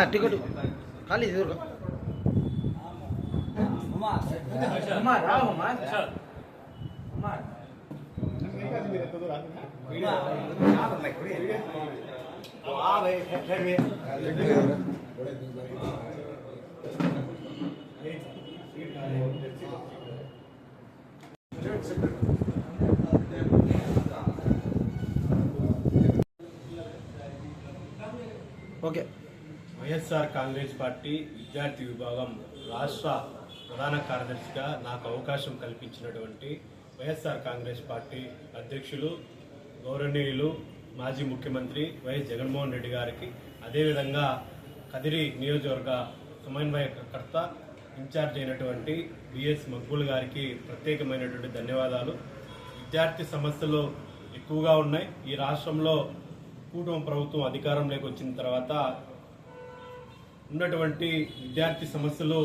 Ticket खाली जरूर okay. YSR Congress party విద్యార్థి విభాగం రాష్ట్ర ప్రధాన కార్యదర్శిగా నాకు అవకాశం కల్పించినటువంటి వైఎస్ఆర్ కాంగ్రెస్ పార్టీ అధ్యక్షులు గౌరవనీయులు మాజీ ముఖ్యమంత్రి వైఎస్ జగన్మోహన్ రెడ్డి గారికి, అదేవిధంగా కదిరి నియోజకవర్గ సమన్వయకర్త ఇన్ఛార్జ్ అయినటువంటి బిఎస్ మక్బూల్ గారికి ప్రత్యేకమైనటువంటి ధన్యవాదాలు. విద్యార్థి సమస్యలు ఎక్కువగా ఉన్నాయి. ఈ రాష్ట్రంలో కూటమి ప్రభుత్వం అధికారంలోకి వచ్చిన తర్వాత ఉన్నటువంటి విద్యార్థి సమస్యలు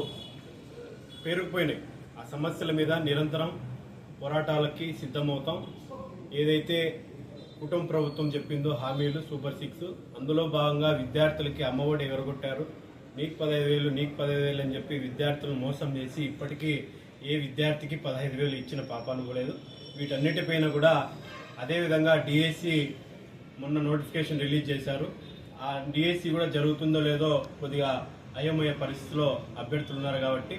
పేరుకుపోయినాయి. ఆ సమస్యల మీద నిరంతరం పోరాటాలకి సిద్ధమవుతాం. ఏదైతే కుటుంబ ప్రభుత్వం చెప్పిందో హామీలు సూపర్ 6, అందులో భాగంగా విద్యార్థులకి అమ్మఒడి ఎగరగొట్టారు. నీకు 15,000 నీకు 15,000 అని చెప్పి విద్యార్థులను మోసం చేసి ఇప్పటికీ ఏ విద్యార్థికి 15,000 ఇచ్చిన పాపాలు లేదు. వీటన్నిటిపైన కూడా అదేవిధంగా డిఎస్సి మొన్న నోటిఫికేషన్ రిలీజ్ చేశారు. ఆ డిఎస్సి కూడా జరుగుతుందో లేదో కొద్దిగా అయోమయ పరిస్థితిలో అభ్యర్థులు ఉన్నారు. కాబట్టి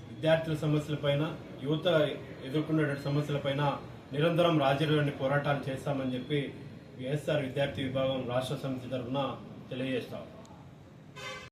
విద్యార్థుల సమస్యలపైన, యువత ఎదుర్కొనే సమస్యలపైన నిరంతరం రాజకీయ పోరాటాలు చేస్తామని చెప్పి వైఎస్ఆర్ విద్యార్థి విభాగం రాష్ట్ర సమితి తరఫున తెలియజేస్తాం.